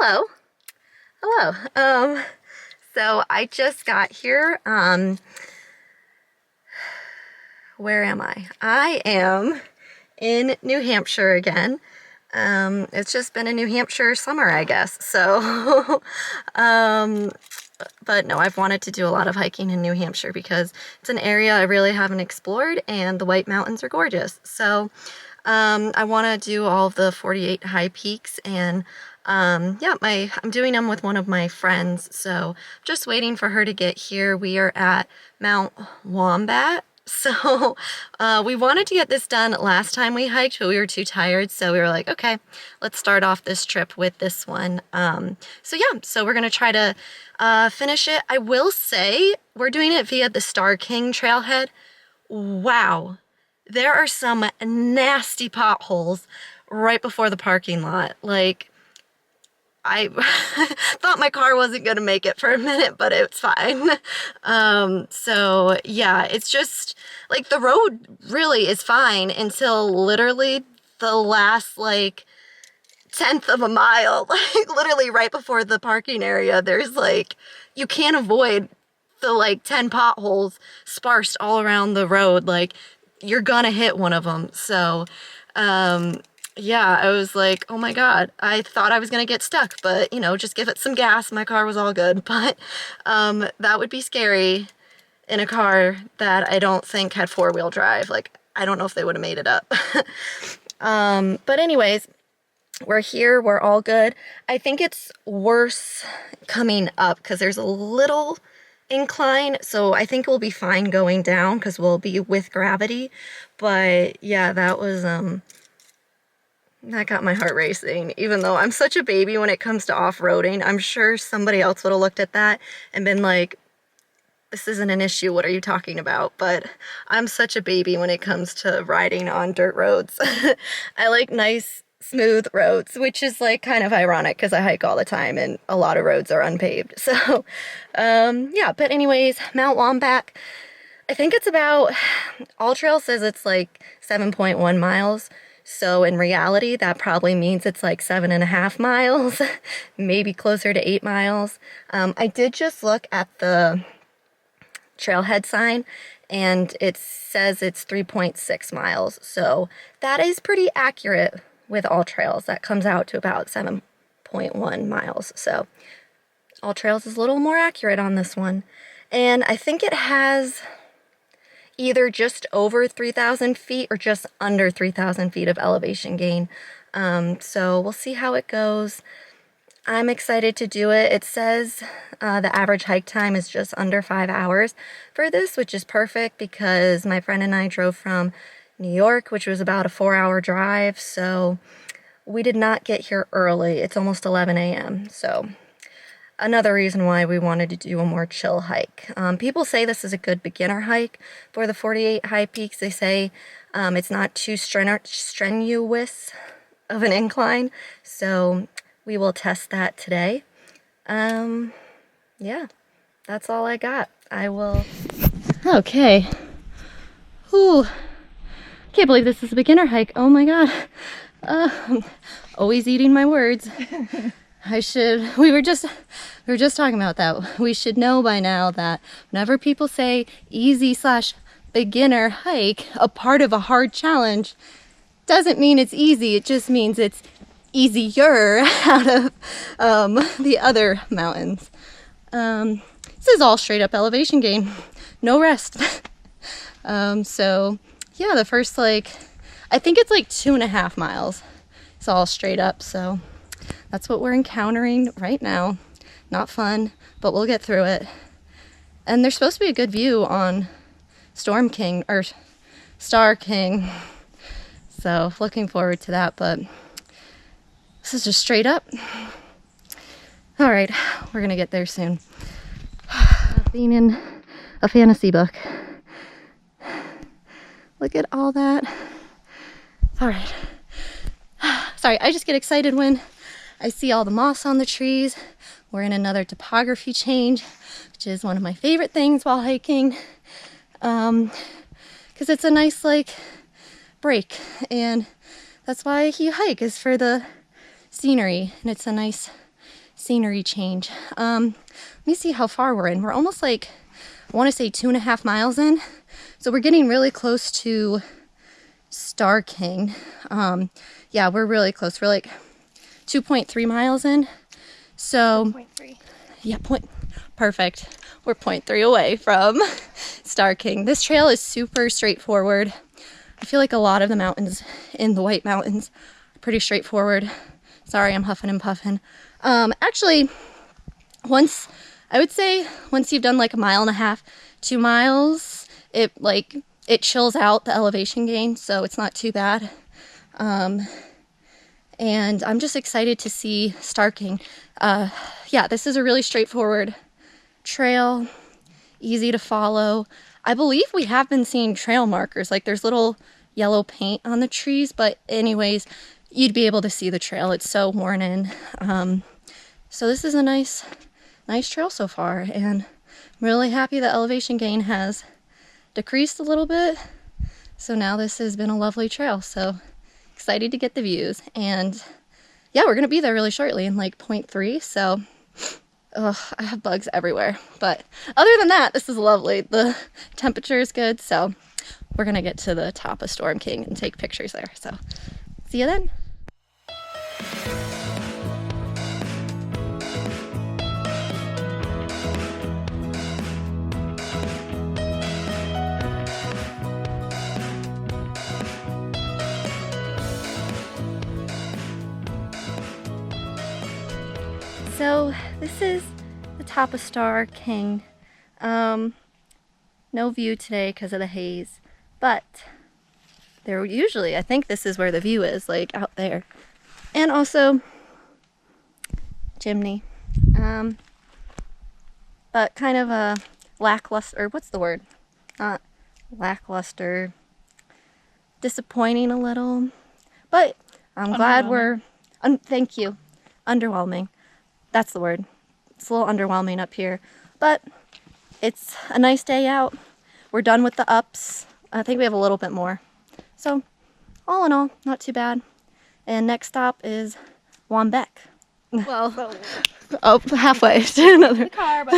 Hello. Hello. So I just got here. Where am I? I am in New Hampshire again. It's just been a New Hampshire summer, I guess. So, but no, I've wanted to do a lot of hiking in New Hampshire because it's an area I really haven't explored and the White Mountains are gorgeous. So, I want to do all of the 48 high peaks and yeah, I'm doing them with one of my friends, so just waiting for her to get here. We are at Mount Waumbek. So we wanted to get this done last time we hiked, but we were too tired, so we were like, okay, let's start off this trip with this one. So yeah, so we're gonna try to finish it. I will say we're doing it via the Star King trailhead. Wow, there are some nasty potholes right before the parking lot. Like, I thought my car wasn't going to make it for a minute, but it's fine. So yeah, it's just like the road really is fine until literally the last like 10th of a mile, like literally right before the parking area. There's like, you can't avoid the like 10 potholes sparsed all around the road. Like, you're gonna hit one of them. So, yeah, I was like, oh my God, I thought I was gonna get stuck, but you know, just give it some gas. My car was all good, but that would be scary in a car that I don't think had four-wheel drive. Like, I don't know if they would have made it up. But anyways, we're here, we're all good. I think it's worse coming up because there's a little incline, so I think we'll be fine going down because we'll be with gravity. But yeah, that was that got my heart racing. Even though I'm such a baby when it comes to off-roading, I'm sure somebody else would have looked at that and been like, this isn't an issue, what are you talking about? But I'm such a baby when it comes to riding on dirt roads. I like nice smooth roads, which is like kind of ironic because I hike all the time and a lot of roads are unpaved. So yeah, but anyways, Mount Waumbek, I think it's about, All Trail says it's like 7.1 miles. So in reality, that probably means it's like 7.5 miles, maybe closer to 8 miles. I did just look at the trailhead sign and it says it's 3.6 miles. So that is pretty accurate with All Trails. That comes out to about 7.1 miles. So All Trails is a little more accurate on this one. And I think it has either just over 3,000 feet or just under 3,000 feet of elevation gain. So we'll see how it goes. I'm excited to do it. It says the average hike time is just under 5 hours for this, which is perfect because my friend and I drove from New York, which was about a 4-hour drive. So we did not get here early. It's almost 11 a.m. So another reason why we wanted to do a more chill hike. People say this is a good beginner hike for the 48 high peaks. They say it's not too strenuous of an incline. So we will test that today. Yeah, that's all I got. I will. Okay. Ooh. Can't believe this is a beginner hike. Oh my God. Always eating my words. We were just talking about that. We should know by now that whenever people say easy/beginner hike, a part of a hard challenge, doesn't mean it's easy. It just means it's easier out of the other mountains. This is all straight up elevation gain, no rest. So yeah, the first I think it's like 2.5 miles. It's all straight up, so that's what we're encountering right now. Not fun, but we'll get through it. And there's supposed to be a good view on Storm King, or Star King. So looking forward to that, but this is just straight up. All right, we're gonna get there soon. Being in a fantasy book. Look at all that. All right. Sorry, I just get excited when I see all the moss on the trees. We're in another topography change, which is one of my favorite things while hiking. Because it's a nice break, and that's why you hike, is for the scenery, and it's a nice scenery change. Let me see how far we're in. We're almost like, I want to say 2.5 miles in. So we're getting really close to Star King. Yeah, we're really close. We're like 2.3 miles in. So 0.3. yeah, perfect. We're 0.3 away from Star King. This trail is super straightforward. I feel like a lot of the mountains in the White Mountains are pretty straightforward. Sorry, I'm huffing and puffing. Actually, I would say once you've done like 1.5 miles, 2 miles, it chills out the elevation gain, so it's not too bad. And I'm just excited to see Star King. Yeah, this is a really straightforward trail, easy to follow. I believe we have been seeing trail markers, like there's little yellow paint on the trees, but anyways, you'd be able to see the trail. It's so worn in. So this is a nice trail so far, and I'm really happy the elevation gain has decreased a little bit. So now this has been a lovely trail. So excited to get the views, and yeah, we're gonna be there really shortly in like 0.3. So I have bugs everywhere, but other than that, this is lovely. The temperature is good, so we're gonna get to the top of Storm King and take pictures there. So see you then. So this is the top of Star King. No view today because of the haze, but there usually, I think this is where the view is, like out there. And also chimney. But kind of a lackluster, what's the word? Not lackluster, disappointing a little, but I'm glad we're, thank you, underwhelming. That's the word. It's a little underwhelming up here, but it's a nice day out. We're done with the ups. I think we have a little bit more. So all in all, not too bad. And next stop is Waumbek. Well, oh, halfway to another. The car, but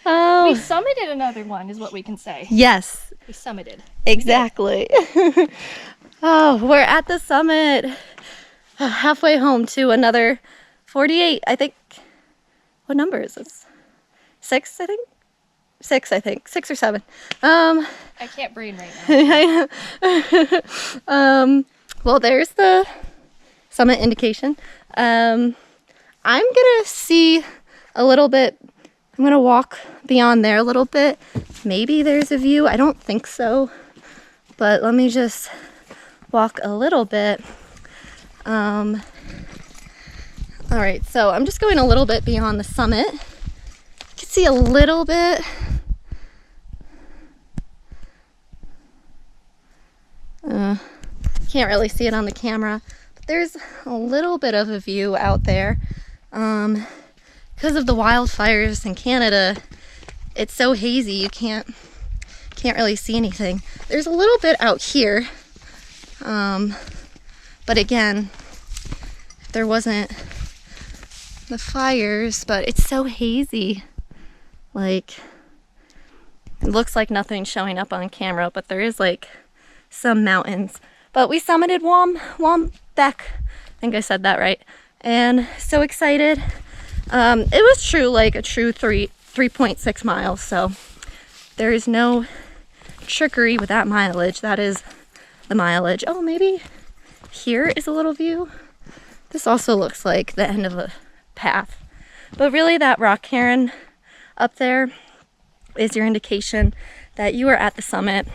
Oh. we summited another one, is what we can say. Yes. We summited. Exactly. Oh, we're at the summit. Halfway home to another 48, I think. What number is this? 6, I think? 6, I think. 6 or 7. I can't brain right now. Well, there's the summit indication. I'm gonna see a little bit. I'm gonna walk beyond there a little bit. Maybe there's a view. I don't think so. But let me just walk a little bit. All right, so I'm just going a little bit beyond the summit. You can see a little bit. Can't really see it on the camera, but there's a little bit of a view out there. Because of the wildfires in Canada, it's so hazy you can't really see anything. There's a little bit out here, but again, there wasn't the fires, but it's so hazy. Like, it looks like nothing's showing up on camera, but there is like some mountains. But we summited Waumbek. I think I said that right. And so excited. It was true, like a true 3.6 miles. So there is no trickery with that mileage. That is the mileage. Oh, maybe here is a little view. This also looks like the end of a path. But really that rock cairn up there is your indication that you are at the summit.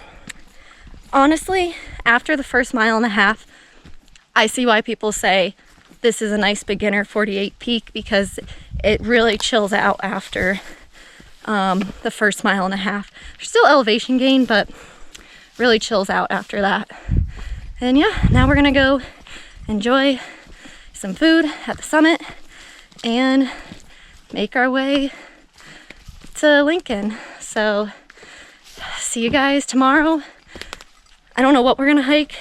Honestly, after the first 1.5 miles, I see why people say this is a nice beginner 48 peak, because it really chills out after the first 1.5 miles. There's still elevation gain, but really chills out after that. And yeah, now we're gonna go enjoy some food at the summit and make our way to Lincoln. So see you guys tomorrow. I don't know what we're gonna hike,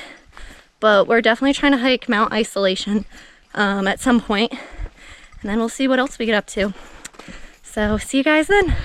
but we're definitely trying to hike Mount Isolation at some point. and then we'll see what else we get up to. So see you guys then.